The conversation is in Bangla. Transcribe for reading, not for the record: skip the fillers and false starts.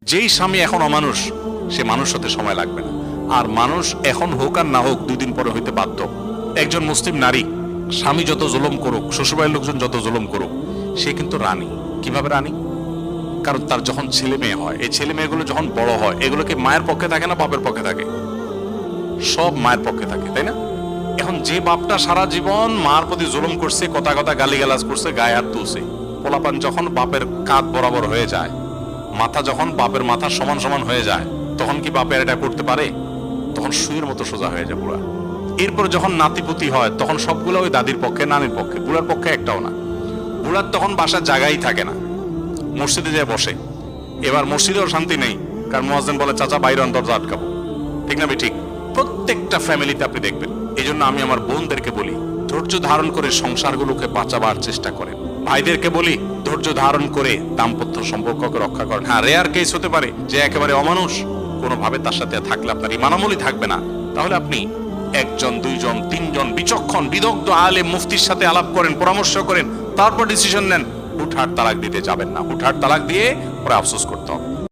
যেই স্বামী এখন অমানুষ, সে মানুষ হতে সময় লাগবে না। আর মানুষ এখন হোক আর না হোক 2 দিন পরে হইতে বাধ্য। একজন মুসলিম নারী স্বামী যত জুলুম করুক, শ্বশুরবাড়ির লোকজন যত জুলুম করুক, সে কিন্তু রানী। কিভাবে রানী? কারণ তার যখন ছেলে মেয়ে হয়, এই ছেলে মেয়েগুলো যখন বড় হয়, এগুলো কি মায়ের পক্ষে থাকে না বাপের পক্ষে থাকে? সব মায়ের পক্ষে থাকে, তাই না? এখন যে বাপটা সারা জীবন মার প্রতি জুলুম করছে, কথা কথা গালিগালাজ করছে, গায়ে হাত তুলছে, পোলাপান যখন বাপের কাঁধ বরাবর হয়ে যায়, মাথা যখন বাপের মাথার সমান সমান হয়ে যায়, তখন কি বাপের এটা করতে পারে? তখন সুইয়ের মতো সোজা হয়ে যায় বুড়া। এরপর যখন নাতিপুতি হয়, তখন সবগুলো ওই দাদির পক্ষে, নানির পক্ষে, বুড়ার পক্ষে একটাও না। বুড়ার তখন বাসার জায়গাই থাকে না, মসজিদে যায় বসে। এবার মসজিদেও শান্তি নেই, কারণ মুয়াজ্জিন বলে চাচা বাইরে দরজা আটকাবো। ঠিক না ঠিক? প্রত্যেকটা ফ্যামিলিতে আপনি দেখবেন। এই জন্য আমি আমার বোনদেরকে বলি, ধৈর্য ধারণ করে সংসারগুলোকে বাঁচাবার চেষ্টা করেন। ভাইদেরকে বলি, ধৈর্য ধারণ করে দাম্পত্য সম্পর্ককে রক্ষা করেন। হ্যাঁ, রেয়ার কেস হতে পারে যে একেবারে অমানুষ, কোনোভাবে তার সাথে থাকলে আপনার ইমান আমলই থাকবে না, তাহলে আপনি 1 জন 2 জন 3 জন বিচক্ষণ বিদগ্ধ আলেম মুফতির সাথে আলাপ করেন, পরামর্শ করেন, তারপর ডিসিশন নেন। হুটহাট তালাক দিতে যাবেন না। হুটহাট তালাক দিয়ে পরে আফসোস করতে হবে।